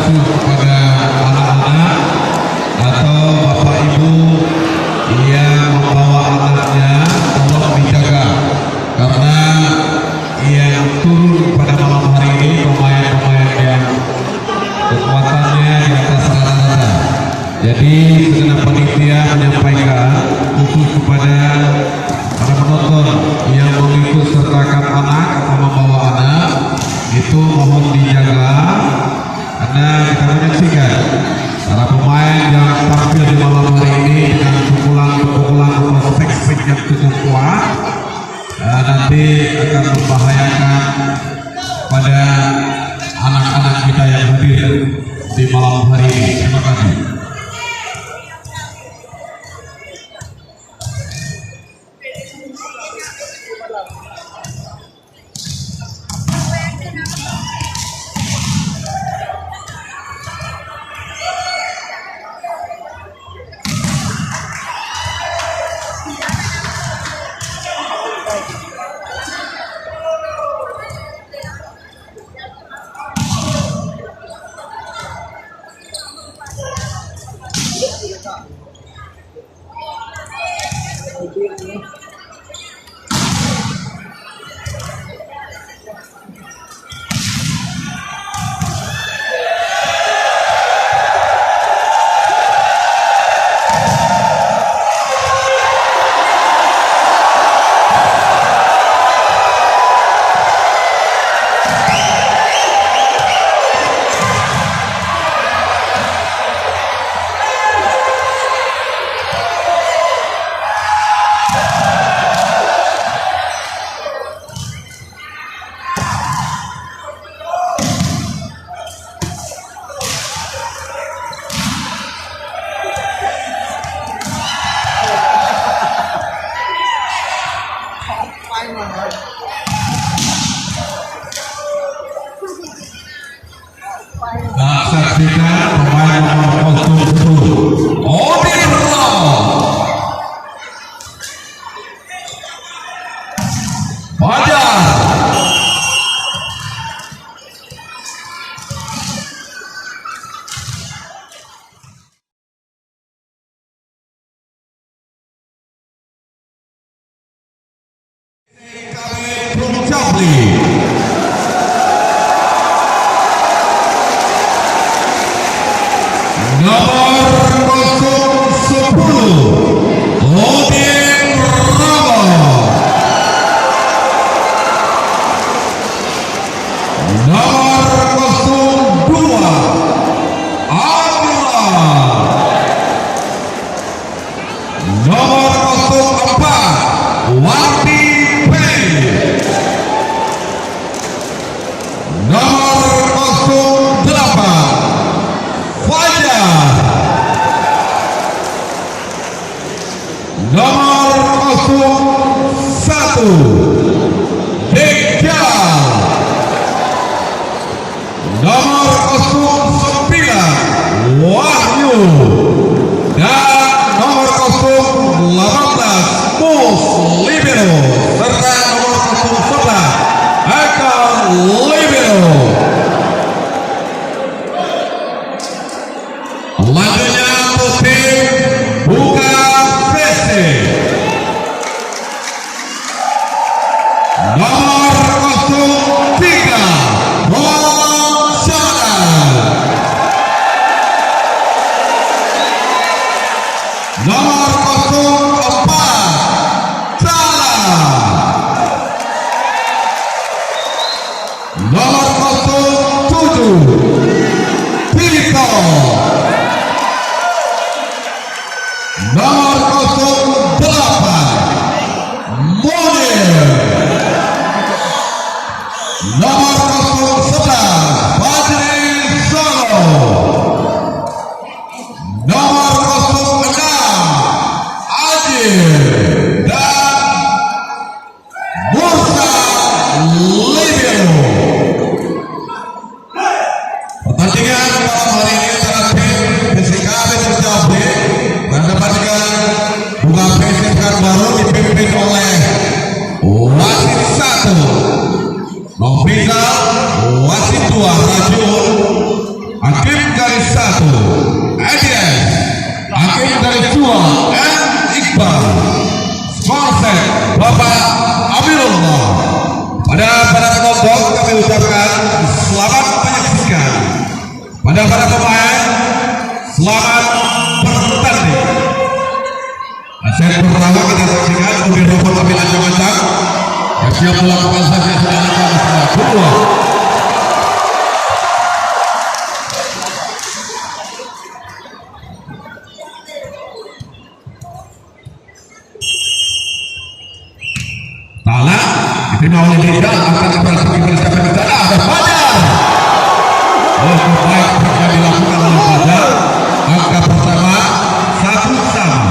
khusus kepada anak-anak atau bapak ibu yang membawa anaknya, tolong dijaga karena yang turun pada malam hari ini pemain-pemain yang kekuatannya di atas rata-rata. Jadi segenap panitia menyampaikan khusus kepada para penonton yang mengikut sertakan anak atau membawa anak itu mohon dijaga karena kita menyaksikan para pemain yang tampil di malam hari ini dengan pukulan-pukulan atau spek yang cukup kuat nanti akan membahayakan pada anak-anak kita yang hadir di malam hari ini. Terima kasih. Saksikan pemain nomor 07 Odiro Fajar. Nomor 10 Odin Rama. Nomor 02 Amra. Nomor 04 Wati P. Nomor 08 Fajar. Nomor 01 Dejjal. Nomor 09 Wahyu. Dan nomor 018 Muslimero serta nomor 011 Eka Libero. Selanjutnya tim buka PC. Nomor 03 Rosyana. Nomor 04 Cala. Nomor 07 Tito. Nomor 08 Munir. Nomor 011 Fajri Solo. Nomor 06 Ajir dan Bursa Libero. Pertandingan malam hari ini antara tim PSIKB Sejauh mendapatkan buka PC baru dipimpin oleh wasit 1 Novita, wasit 2 Rajul, hakim Bapak Amirullah. Pada para penonton kami ucapkan selamat menyaksikan. Pada para pemain selamat bertanding. Set pertama kita saksikan mobil robot kami ancang-ancang. Siap melakukan saja sudah kedua. Tala diterima oleh Rizal akan pergi bersiapkan ke sana. Ada Fajar. Baik yang dilakukan oleh Fajar. Angka pertama 1-1.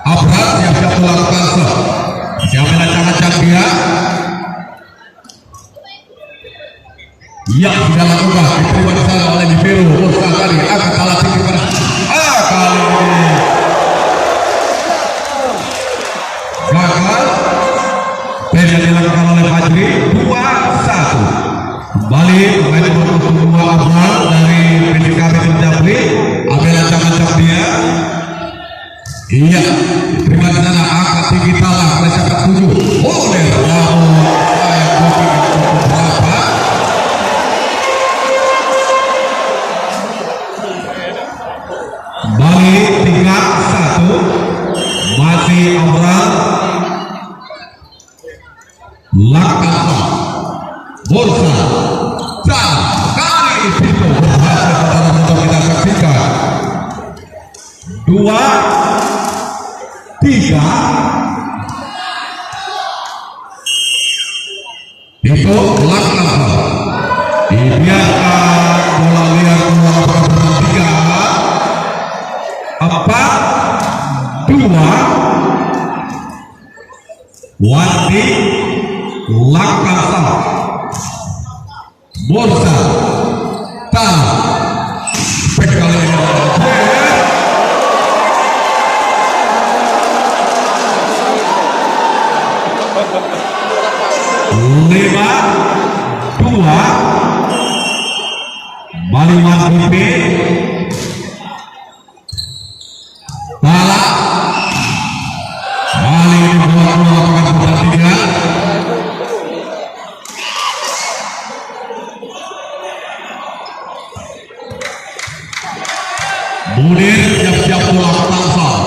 Abrat siap-siap melakukan shot. Siap melancang-ancang dia. Yang tidak lakukan diterima di sana oleh Nibiru. Musa tadi akan kalah tinggi pada kali ini gagal. Dan yang dilakukan oleh Fajri 2-1. Kembali pemain nomor 2 Abral dari PDKB Menjabri. Ambil ancang-ancang dia. Iya, diterima di sana angka tinggi Tala oleh siapa 7. Boleh, namun saya bagi berapa? Kembali 3-1. Masih Abral. Langkah Bursa dan kali itu berhasil untuk kita saksikan 2-3. Itu langkah dibiarkan bola liar melakukan 3-4-2 Wati langkah sah Bursa Tal kali ini 5-2 Bali Mandipi Tala Bali ini melakukan pertandingan. Munir siap-siap melakukan foul.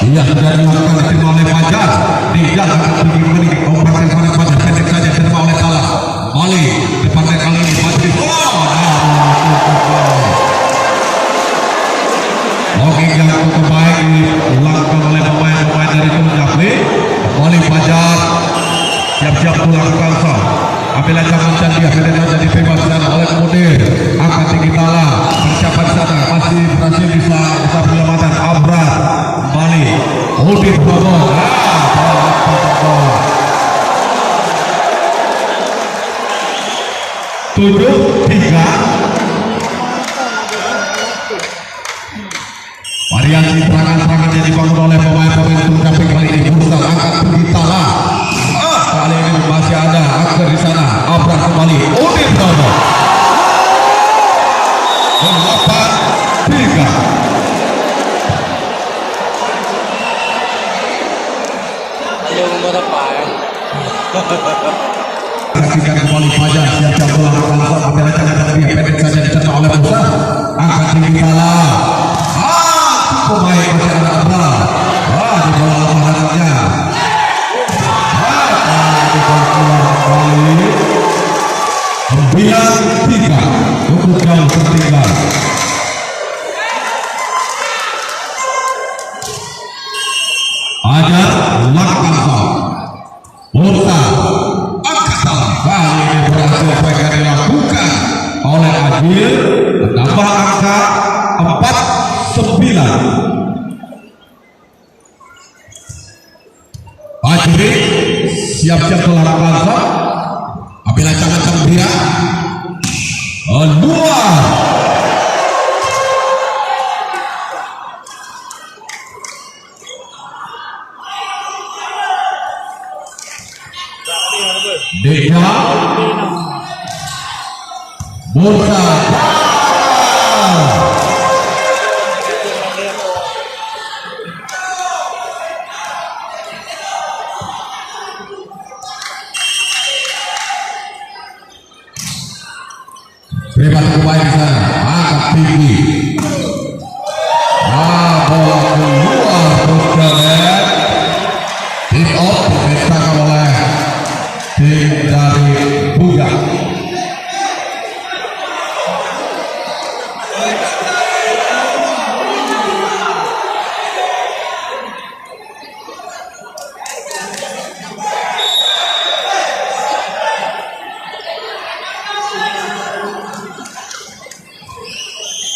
Ia sudah dilakukan diterima oleh Fajar. Rizal akan tinggi kembali operasi pada Fajar pendek saja diterima oleh Tala. Bali depannya kali ini Fajri. Oke, yang cukup baik dilakukan oleh pemain-pemain dari Menjabri. Bali Fajar siap-siap melakukan foul. Ambil ancang-ancang dia pendek saja diterima sana oleh Munir. Angkat tinggi Tala persiapan sana masih berhasil bisa penyelamatan Abrat Bali Udin Bogor 7-3. Variasi serangan-serangan yang dibangun oleh pemain-pemain Menjabri kali ini. Bursa angkat tinggi Tala. Kali ini masih ada aktor di sana. Abrat kembali Udin Bogor 8-3. Saksikan kembali Fajar siap-siap melakukan shot. Ambil ancang-ancang dia pendek saja dicerna oleh Bursa. Angkat tinggi Tala. Pemain masih ada Abral. Di bola lapangannya. Di bola kembali 9-3 untuk jauh tertinggal. Ada langkah foul. Bursa angkat salah. Kali ini berhasil mereka dilakukan oleh Adil. Menambah angka 4-9. Fajri siap-siap melakukan shot. Ambil ancang-ancang dia. Luar. Deka Bursa Berikan kembali di sana, angkat tinggi. Bola keluar berjalan. Tip off dipecahkan oleh tim dari Buga.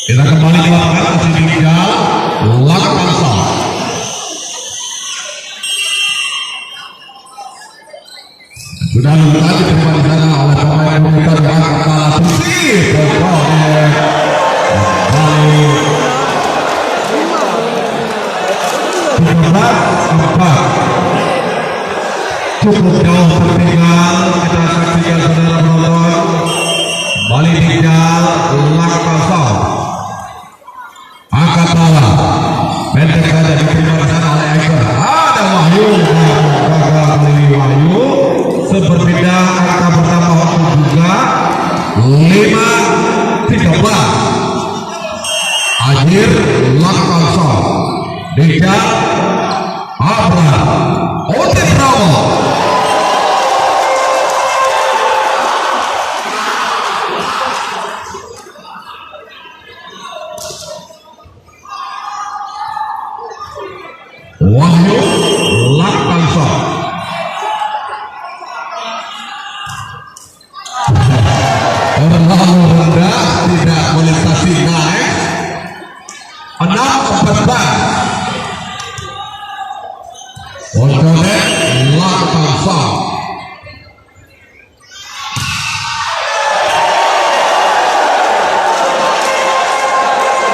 Kita kembali ke lapangan masih tinggal 8 saat. Sudah tadi diterima di sana oleh pemain komentar yang kalah bersih kembali cukup jauh tertinggal. Kita saksikan saudara penonton, kembali tinggal 8-0. Angkat bola pendek saja diterima di sana oleh Eker. Ada Wahyu, gagal dari Wahyu. Seberbeda angka pertama waktu juga 5-13. Akhir 8-0. Deja Abra Otis Bravo. Wahyu 8-0. Terlalu rendah, tidak melintasi naik. 6-14. Onconet 8-0.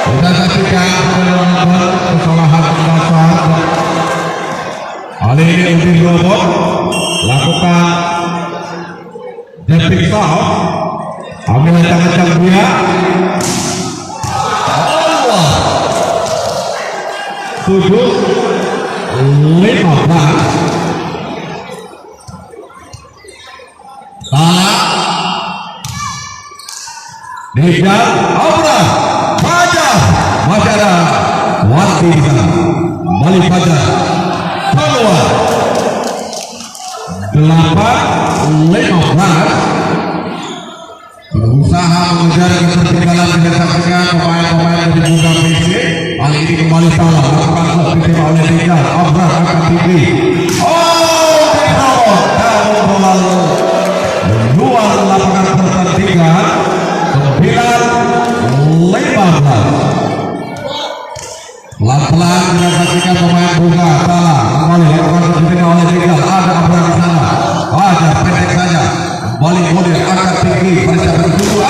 Kita saksikan kesalahan dasar. Kali ini Udin Robot lakukan jumping soft. Ambil tangan dia. Allah. 7-15. Salah. Deja Abra Fajar. Masih ada Wanti di sana. Kembali Fajar keluar. 8-15. Berusaha mengejar ketertinggalan dengan saksikan pemain-pemain dari Buga PC. Kali ini kembali salah. Lakukan shot diterima oleh Deja Abra akan tinggi. Oh, Deja namun bola menjual lapangan pertandingan 9-15. Pelan-pelan dengan saksikan pemain Buga salah. Kembali lakukan shot diterima oleh Deja. Ada Abra di sana. Ajar pendek saja. Kembali model angkat tinggi pada saat bertuju.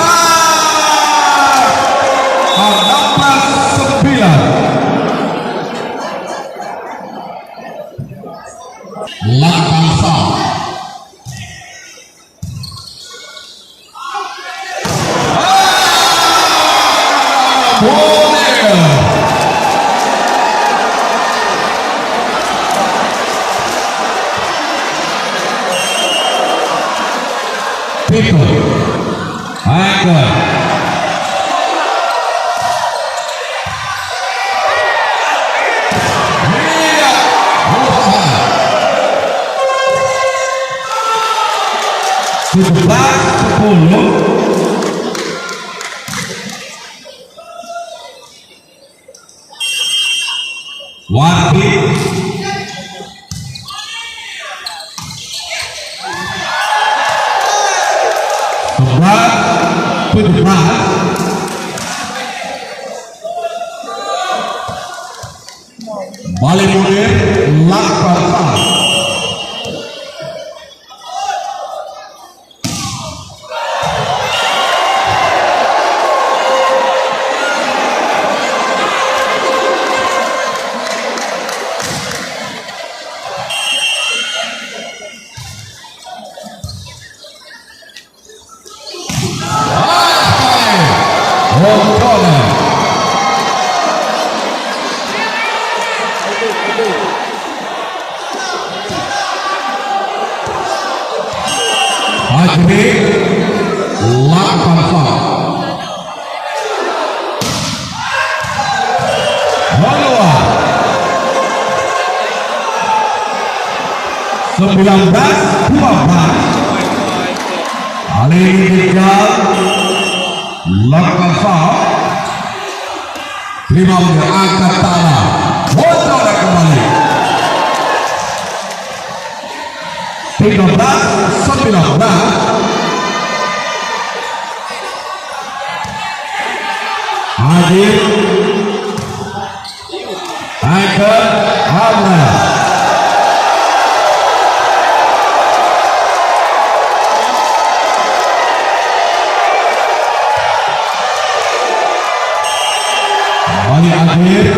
16-9. 8-0. Tito Angga Iya Usaha 17-10. Wati Bali Munir 8-0. Ajri 8-0. 19-12. Ali tinggal lakukan foul. Terima angkat tangan. Bocor kembali. 13-19. Hadir angkat Hamra. Kembali akhir.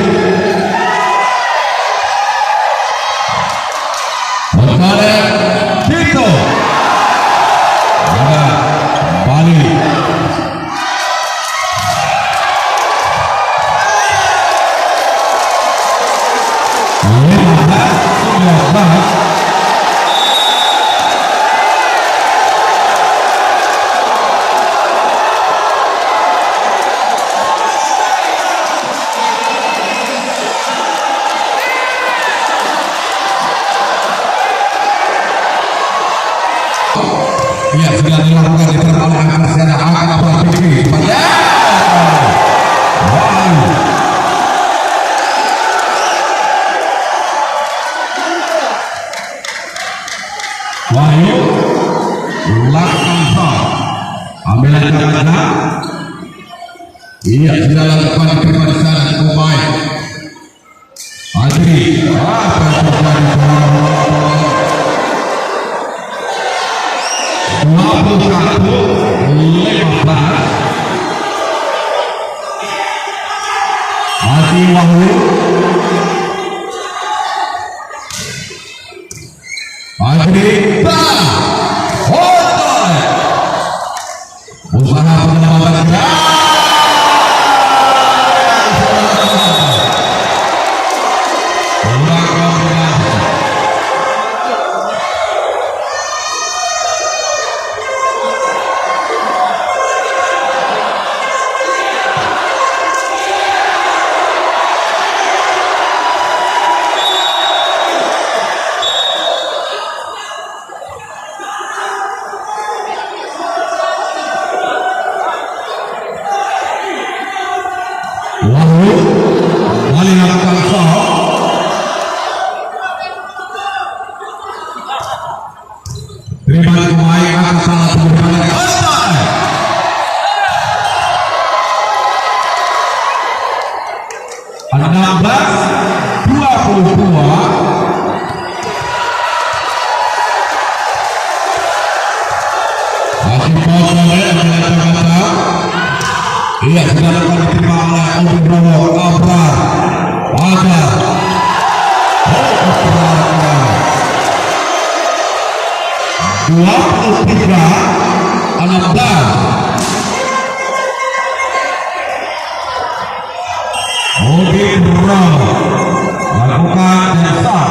Berkali Tito. Ada kembali. Ya, sudah dilakukan di permainan Persela akan berpikir pada Wahyu lakukan ambil jalannya. Iya, sudah lakukan diterima di sana cukup baik. Adri, apa yang terjadi? 21-15. Masih Wahyu. Adri, usaha penyelamatan. Wahyu kembali lakukan foul. Terima pemain akan salah terbalik. 16-22. Masih foul oleh Jakarta. Iya, sudah dapat diterima oleh Obirowo Abrar. Ada 23-16. Obirowo lakukan dasar.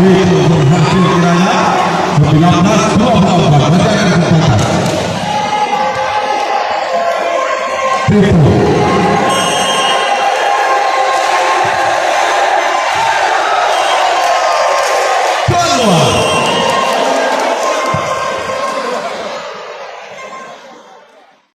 Itu berhasil kiranya 19-24. Masih ada kesempatan. Tipu. bawah.